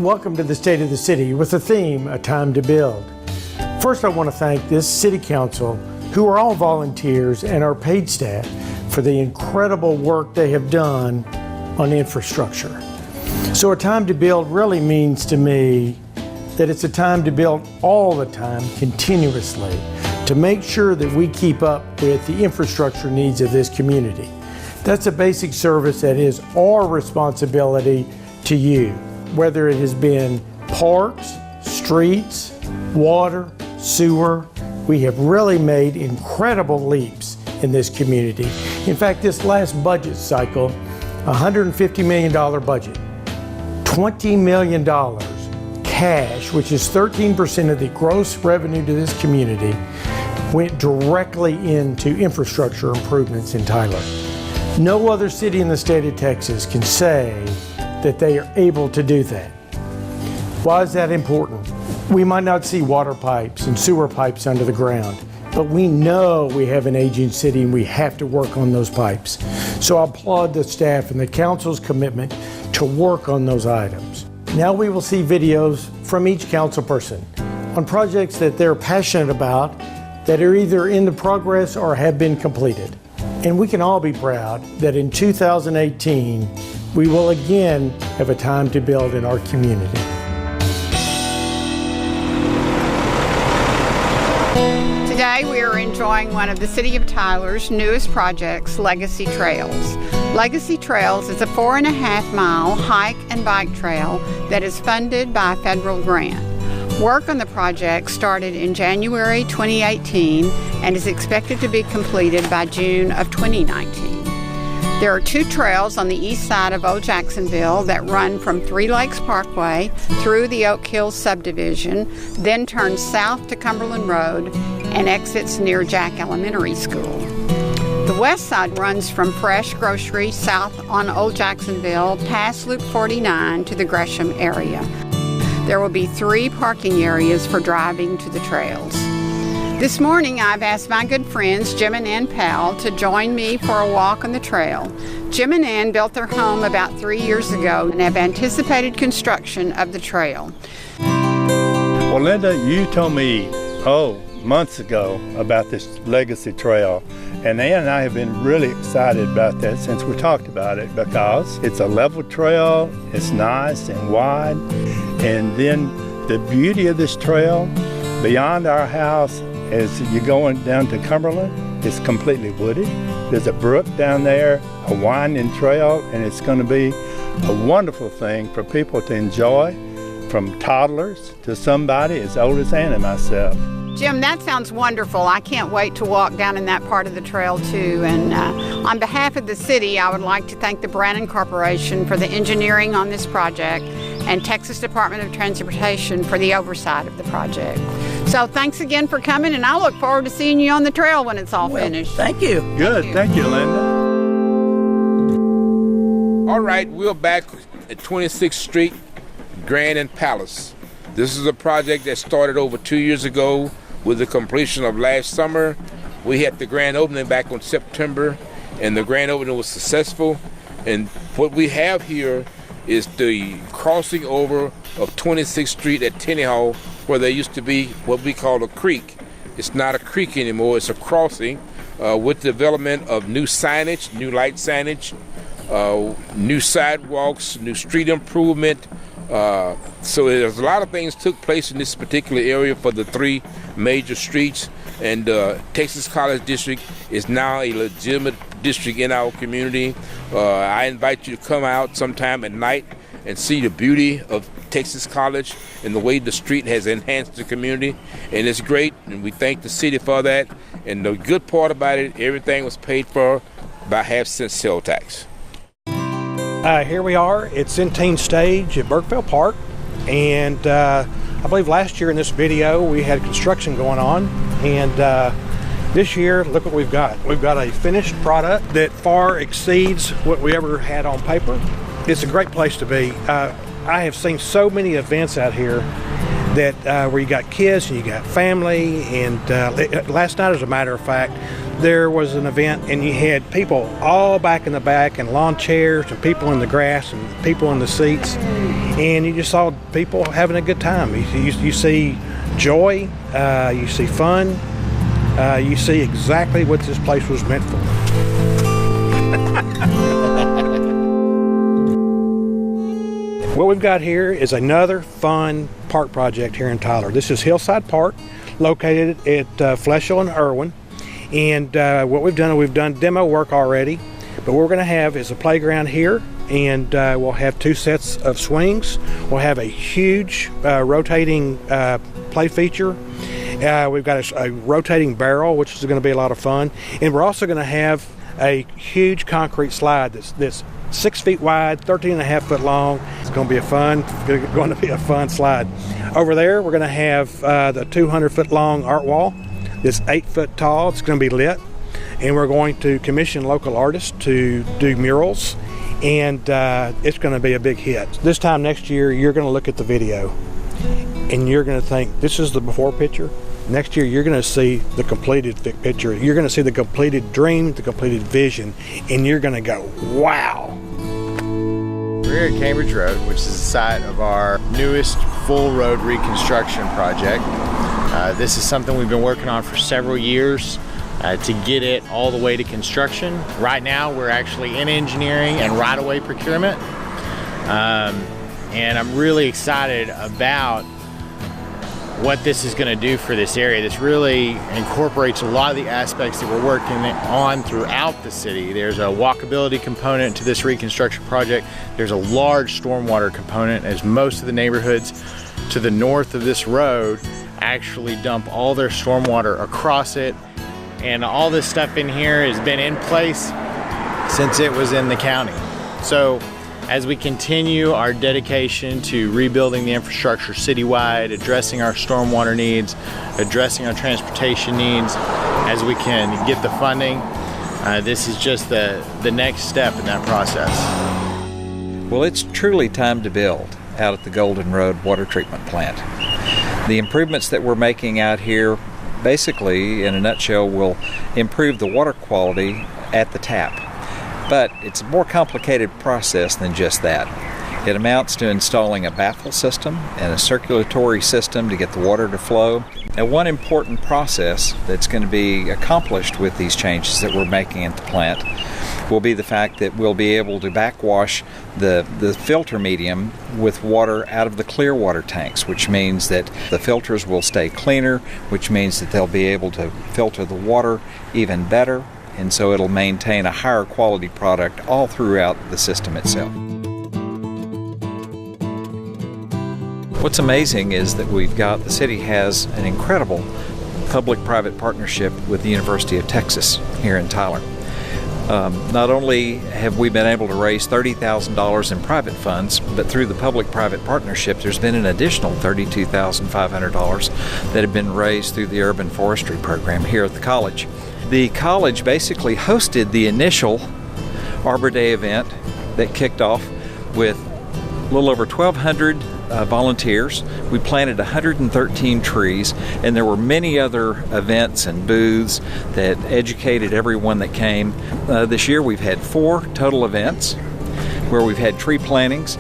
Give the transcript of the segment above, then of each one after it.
Welcome to the State of the City with the theme, A Time to Build. First, I want to thank this City Council, who are all volunteers, and our paid staff for the incredible work they have done on infrastructure. So A Time to Build really means to me that it's a time to build all the time, continuously, to make sure that we keep up with the infrastructure needs of this community. That's a basic service that is our responsibility to you, whether it has been parks, streets, water, sewer. We have really made incredible leaps in this community. In fact, this last budget cycle, $150 million budget, $20 million cash, which is 13% of the gross revenue to this community, went directly into infrastructure improvements in Tyler. No other city in the state of Texas can say that they are able to do that. Why is that important? We might not see water pipes and sewer pipes under the ground, but we know we have an aging city and we have to work on those pipes. So I applaud the staff and the council's commitment to work on those items. Now we will see videos from each council person on projects that they're passionate about that are either in the progress or have been completed. And we can all be proud that in 2018, we will again have a time to build in our community. Today we are enjoying one of the City of Tyler's newest projects, Legacy Trails. Legacy Trails is a 4.5-mile hike and bike trail that is funded by a federal grant. Work on the project started in January 2018 and is expected to be completed by June of 2019. There are 2 trails on the east side of Old Jacksonville that run from Three Lakes Parkway through the Oak Hills subdivision, then turns south to Cumberland Road and exits near Jack Elementary School. The west side runs from Fresh Grocery south on Old Jacksonville past Loop 49 to the Gresham area. There will be 3 parking areas for driving to the trails. This morning, I've asked my good friends Jim and Ann Powell to join me for a walk on the trail. Jim and Ann built their home about 3 years ago and have anticipated construction of the trail. Well, Linda, you told me, months ago about this Legacy Trail, and Ann and I have been really excited about that since we talked about it, because it's a level trail, it's nice and wide, and then the beauty of this trail beyond our house as you're going down to Cumberland, it's completely wooded. There's a brook down there, a winding trail, and it's going to be a wonderful thing for people to enjoy, from toddlers to somebody as old as Ann and myself. Jim, that sounds wonderful. I can't wait to walk down in that part of the trail too. And on behalf of the city, I would like to thank the Brannan Corporation for the engineering on this project and Texas Department of Transportation for the oversight of the project. So thanks again for coming, and I look forward to seeing you on the trail when it's all finished. Thank you. Good. Thank you, Linda. All right, we're back at 26th Street, Grand and Palace. This is a project that started over 2 years ago with the completion of last summer. We had the grand opening back on September, and the grand opening was successful. And what we have here is the crossing over of 26th Street at Tenny Hall, where there used to be what we call a creek. It's not a creek anymore, it's a crossing with development of new signage, new light signage, new sidewalks, new street improvement. So there's a lot of things took place in this particular area for the 3 major streets, and Texas College District is now a legitimate district in our community. I invite you to come out sometime at night and see the beauty of Texas College and the way the street has enhanced the community, and it's great, and we thank the city for that. And the good part about it, everything was paid for by half-cent sales tax. Here we are at Centene Stage at Burkeville Park, and I believe last year in this video we had construction going on, and this year, look what we've got. We've got a finished product that far exceeds what we ever had on paper. It's a great place to be. I have seen so many events out here that where you got kids and you got family, and last night, as a matter of fact, there was an event and you had people all back in the back and lawn chairs and people in the grass and people in the seats. and you just saw people having a good time. You see joy, you see fun, you see exactly what this place was meant for. What we've got here is another fun park project here in Tyler. This is Hillside Park, located at Fleshel and Irwin. And what we've done demo work already. But what we're going to have is a playground here, and we'll have 2 sets of swings. We'll have a huge rotating play feature. We've got a rotating barrel, which is going to be a lot of fun. And we're also going to have a huge concrete slide that's 6 feet wide, 13.5 foot long. It's going to be a fun slide. Over there, we're going to have the 200-foot long art wall. This 8 foot tall. It's going to be lit, and we're going to commission local artists to do murals, and it's going to be a big hit. This time next year, you're going to look at the video, and you're going to think, this is the before picture. Next year, you're going to see the completed picture. You're going to see the completed dream, the completed vision, and you're going to go, wow. We're here at Cambridge Road, which is the site of our newest full road reconstruction project. This is something we've been working on for several years to get it all the way to construction. Right now, we're actually in engineering and right-of-way procurement. And I'm really excited about what this is going to do for this area. This really incorporates a lot of the aspects that we're working on throughout the city. There's a walkability component to this reconstruction project. There's a large stormwater component, as most of the neighborhoods to the north of this road actually dump all their stormwater across it. And all this stuff in here has been in place since it was in the county. So as we continue our dedication to rebuilding the infrastructure citywide, addressing our stormwater needs, addressing our transportation needs, as we can get the funding, this is just the next step in that process. Well, it's truly time to build out at the Golden Road Water Treatment Plant. The improvements that we're making out here, basically, in a nutshell, will improve the water quality at the tap. But it's a more complicated process than just that. It amounts to installing a baffle system and a circulatory system to get the water to flow. And one important process that's going to be accomplished with these changes that we're making at the plant will be the fact that we'll be able to backwash the filter medium with water out of the clear water tanks, which means that the filters will stay cleaner, which means that they'll be able to filter the water even better, and so it'll maintain a higher quality product all throughout the system itself. What's amazing is that the city has an incredible public-private partnership with the University of Texas here in Tyler. Not only have we been able to raise $30,000 in private funds, but through the public-private partnership, there's been an additional $32,500 that have been raised through the urban forestry program here at the college. The college basically hosted the initial Arbor Day event that kicked off with a little over 1,200 volunteers. We planted 113 trees, and there were many other events and booths that educated everyone that came. This year we've had 4 total events where we've had tree plantings.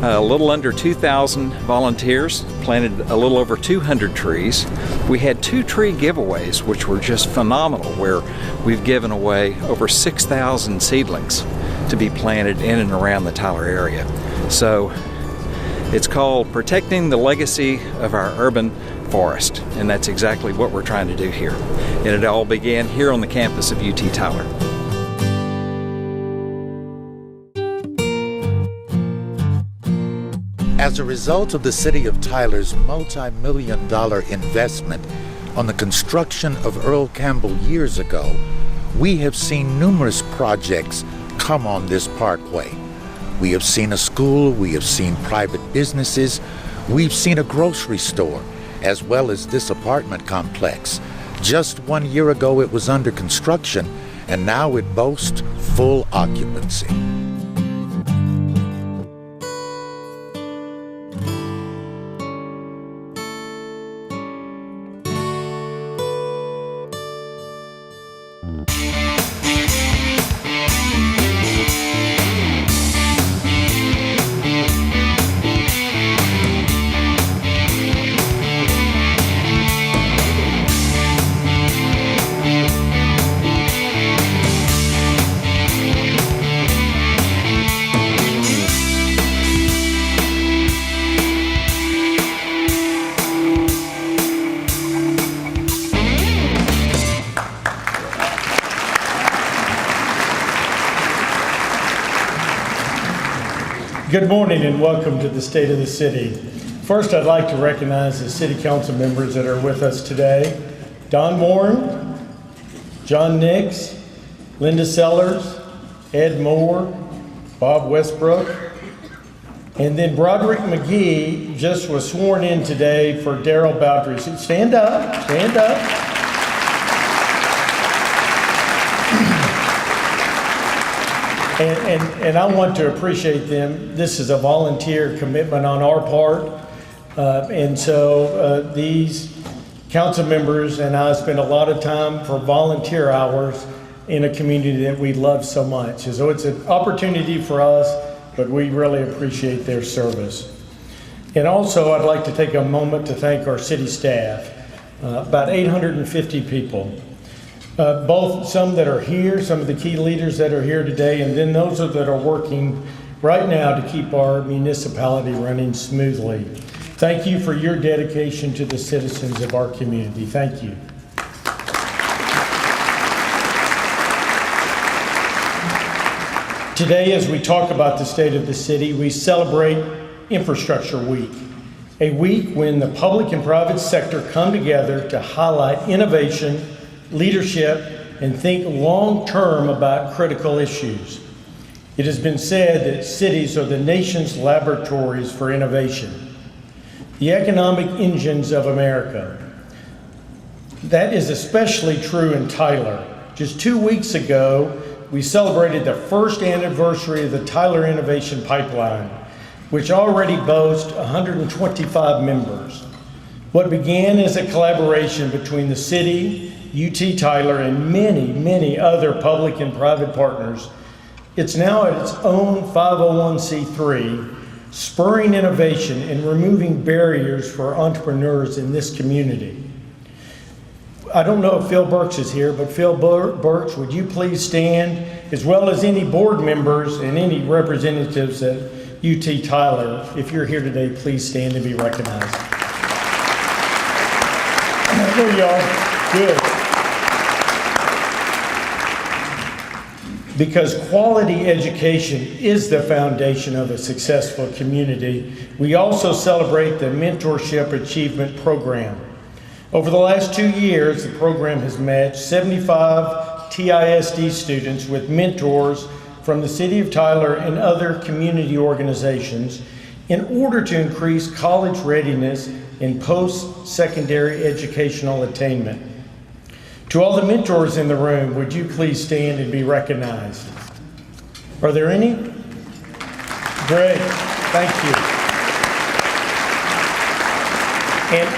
A little under 2,000 volunteers planted a little over 200 trees. We had 2 tree giveaways, which were just phenomenal, where we've given away over 6,000 seedlings to be planted in and around the Tyler area. So it's called Protecting the Legacy of Our Urban Forest, and that's exactly what we're trying to do here. And it all began here on the campus of UT Tyler. As a result of the City of Tyler's multi-million-dollar investment on the construction of Earl Campbell years ago, we have seen numerous projects come on this parkway. We have seen a school, we have seen private businesses, we've seen a grocery store, as well as this apartment complex. Just 1 year ago it was under construction, and now it boasts full occupancy. Good morning and welcome to the State of the City. First, I'd like to recognize the City Council members that are with us today. Don Warren, John Nix, Linda Sellers, Ed Moore, Bob Westbrook, and then Broderick McGee just was sworn in today for Darrell Boundary. Stand up, stand up. And I want to appreciate them. This is a volunteer commitment on our part. And so these council members and I spend a lot of time for volunteer hours in a community that we love so much. So it's an opportunity for us, but we really appreciate their service. And also I'd like to take a moment to thank our city staff, about 850 people. Both some that are here, some of the key leaders that are here today, and then those that are working right now to keep our municipality running smoothly. Thank you for your dedication to the citizens of our community. Thank you. Today, as we talk about the state of the city, we celebrate Infrastructure Week, a week when the public and private sector come together to highlight innovation, leadership, and think long-term about critical issues. It has been said that cities are the nation's laboratories for innovation, the economic engines of America. That is especially true in Tyler. Just 2 weeks ago, we celebrated the first anniversary of the Tyler Innovation Pipeline, which already boasts 125 members. What began as a collaboration between the city, UT Tyler, and many, many other public and private partners, it's now at its own 501c3, spurring innovation and removing barriers for entrepreneurs in this community. I don't know if Phil Burks is here, but Phil Burks, would you please stand, as well as any board members and any representatives at UT Tyler. If you're here today, please stand and be recognized. There you are. Good. Because quality education is the foundation of a successful community, we also celebrate the Mentorship Achievement Program. Over the last 2 years, the program has matched 75 TISD students with mentors from the City of Tyler and other community organizations in order to increase college readiness and post-secondary educational attainment. To all the mentors in the room, would you please stand and be recognized? Are there any? Great, thank you.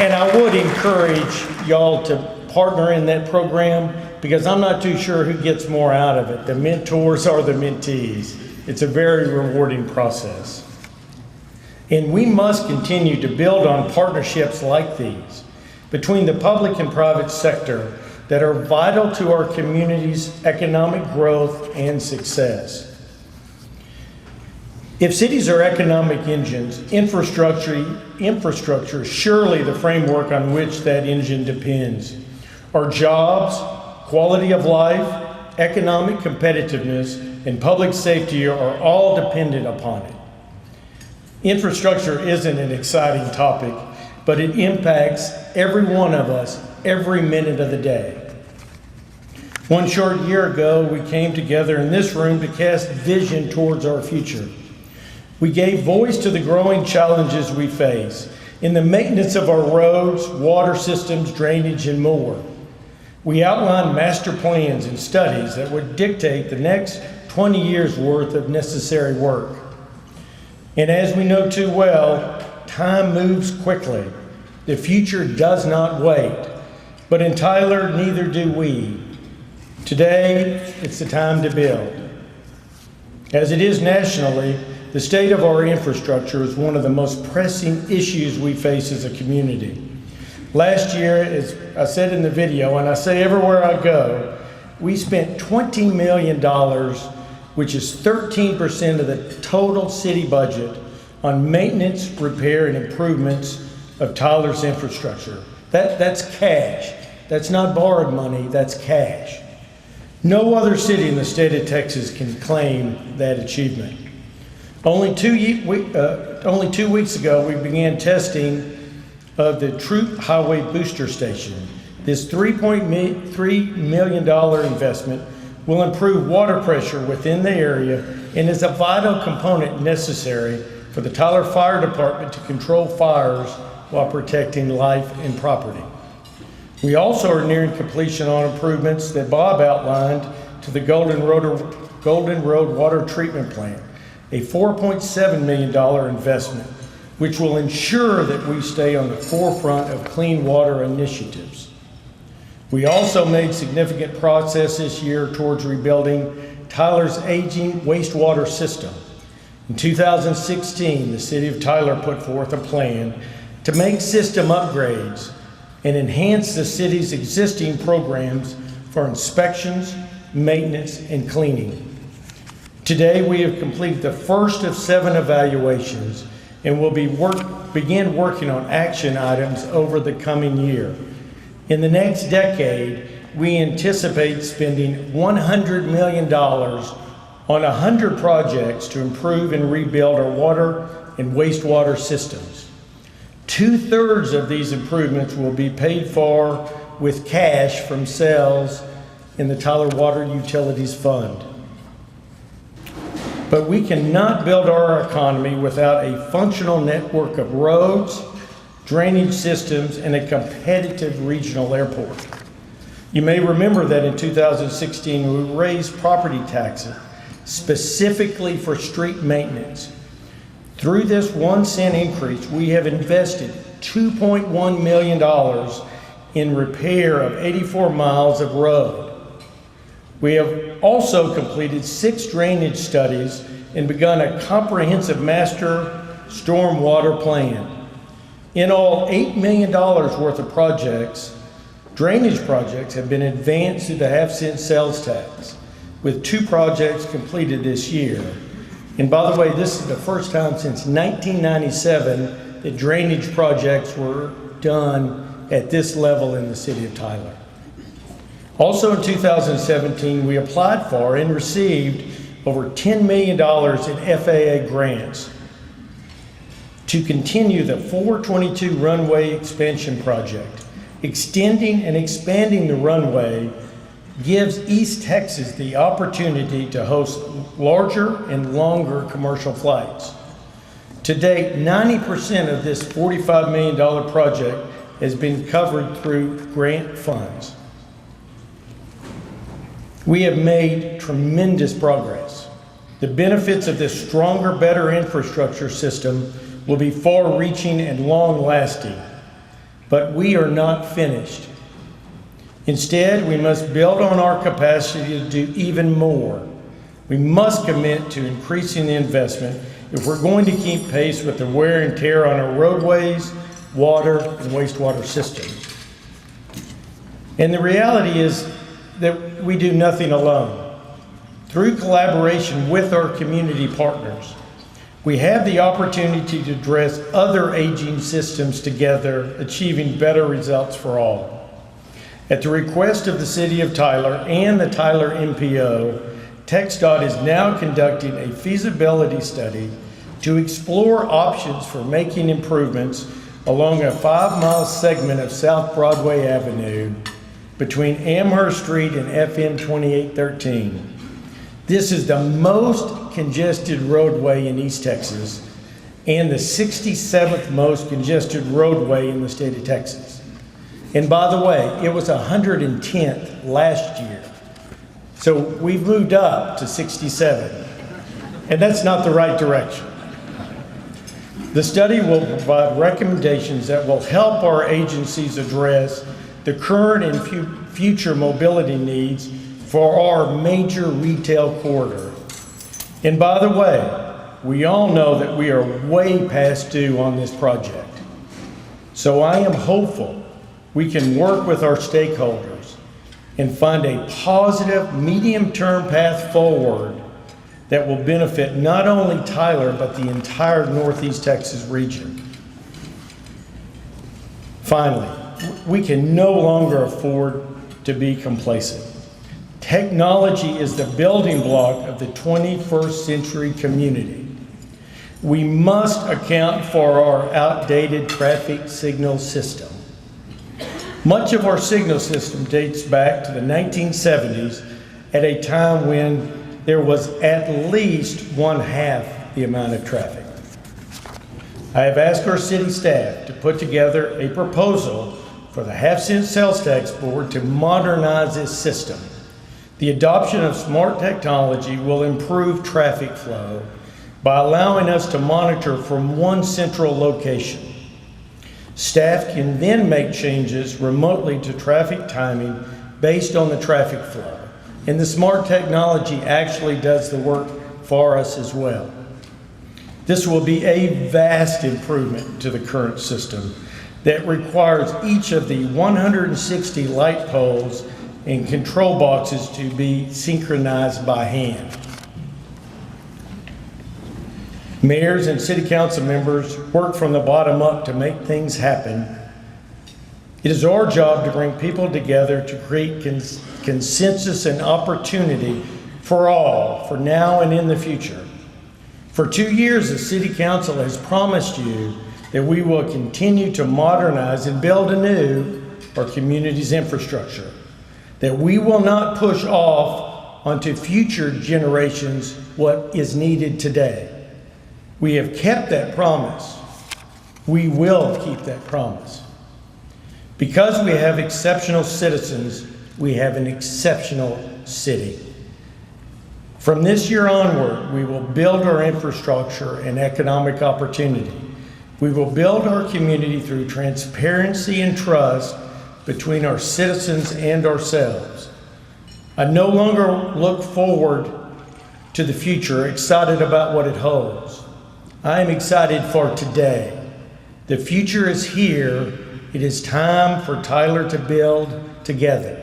And I would encourage y'all to partner in that program, because I'm not too sure who gets more out of it, the mentors or the mentees. It's a very rewarding process. And we must continue to build on partnerships like these between the public and private sector that are vital to our community's economic growth and success. If cities are economic engines, infrastructure is surely the framework on which that engine depends. Our jobs, quality of life, economic competitiveness, and public safety are all dependent upon it. Infrastructure isn't an exciting topic, but it impacts every one of us every minute of the day. One short year ago, we came together in this room to cast vision towards our future. We gave voice to the growing challenges we face in the maintenance of our roads, water systems, drainage, and more. We outlined master plans and studies that would dictate the next 20 years worth of necessary work. And as we know too well, time moves quickly. The future does not wait. But in Tyler, neither do we. Today, it's the time to build. As it is nationally, the state of our infrastructure is one of the most pressing issues we face as a community. Last year, as I said in the video, and I say everywhere I go, we spent $20 million, which is 13% of the total city budget, on maintenance, repair, and improvements of Tyler's infrastructure. That's cash. That's not borrowed money, that's cash. No other city in the state of Texas can claim that achievement. Only 2 weeks ago, we began testing of the Troop Highway Booster Station. This $3.3 million investment will improve water pressure within the area and is a vital component necessary for the Tyler Fire Department to control fires while protecting life and property. We also are nearing completion on improvements that Bob outlined to the Golden Road Water Treatment Plant, a $4.7 million investment, which will ensure that we stay on the forefront of clean water initiatives. We also made significant progress this year towards rebuilding Tyler's aging wastewater system. In 2016, the City of Tyler put forth a plan to make system upgrades and enhance the city's existing programs for inspections, maintenance, and cleaning. Today, we have completed the first of 7 evaluations and will begin working on action items over the coming year. In the next decade, we anticipate spending $100 million on 100 projects to improve and rebuild our water and wastewater systems. 2/3 of these improvements will be paid for with cash from sales in the Tyler Water Utilities Fund. But we cannot build our economy without a functional network of roads, drainage systems, and a competitive regional airport. You may remember that in 2016, we raised property taxes specifically for street maintenance. Through this 1 cent increase, we have invested $2.1 million in repair of 84 miles of road. We have also completed 6 drainage studies and begun a comprehensive master stormwater plan. In all, $8 million worth of projects, drainage projects, have been advanced through the half-cent sales tax, with 2 projects completed this year. And by the way, this is the first time since 1997 that drainage projects were done at this level in the city of Tyler. Also in 2017, we applied for and received over $10 million in FAA grants to continue the 422 runway expansion project. Extending and expanding the runway gives East Texas the opportunity to host larger and longer commercial flights. To date, 90% of this $45 million project has been covered through grant funds. We have made tremendous progress. The benefits of this stronger, better infrastructure system will be far-reaching and long-lasting, but we are not finished. Instead, we must build on our capacity to do even more. We must commit to increasing the investment if we're going to keep pace with the wear and tear on our roadways, water, and wastewater systems. And the reality is that we do nothing alone. Through collaboration with our community partners, we have the opportunity to address other aging systems together, achieving better results for all. At the request of the City of Tyler and the Tyler MPO, TxDOT is now conducting a feasibility study to explore options for making improvements along a 5-mile segment of South Broadway Avenue between Amherst Street and FM 2813. This is the most congested roadway in East Texas and the 67th most congested roadway in the state of Texas. And by the way, it was 110th last year. So we've moved up to 67, and that's not the right direction. The study will provide recommendations that will help our agencies address the current and future mobility needs for our major retail corridor. And by the way, we all know that we are way past due on this project. So I am hopeful we can work with our stakeholders and find a positive medium-term path forward that will benefit not only Tyler, but the entire Northeast Texas region. Finally, we can no longer afford to be complacent. Technology is the building block of the 21st century community. We must account for our outdated traffic signal system. Much of our signal system dates back to the 1970s, at a time when there was at least 1/2 the amount of traffic. I have asked our city staff to put together a proposal for the half-cent sales tax board to modernize this system. The adoption of smart technology will improve traffic flow by allowing us to monitor from one central location. Staff can then make changes remotely to traffic timing based on the traffic flow. And the smart technology actually does the work for us as well. This will be a vast improvement to the current system that requires each of the 160 light poles and control boxes to be synchronized by hand. Mayors and city council members work from the bottom up to make things happen. It is our job to bring people together to create consensus and opportunity for all, for now and in the future. For 2 years, the City Council has promised you that we will continue to modernize and build anew our community's infrastructure, that we will not push off onto future generations what is needed today. We have kept that promise. We will keep that promise. Because we have exceptional citizens, we have an exceptional city. From this year onward, we will build our infrastructure and economic opportunity. We will build our community through transparency and trust between our citizens and ourselves. I no longer look forward to the future, excited about what it holds. I am excited for today. The future is here. It is time for Tyler to build together.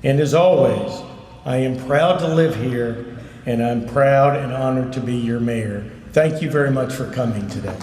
And as always, I am proud to live here, and I'm proud and honored to be your mayor. Thank you very much for coming today.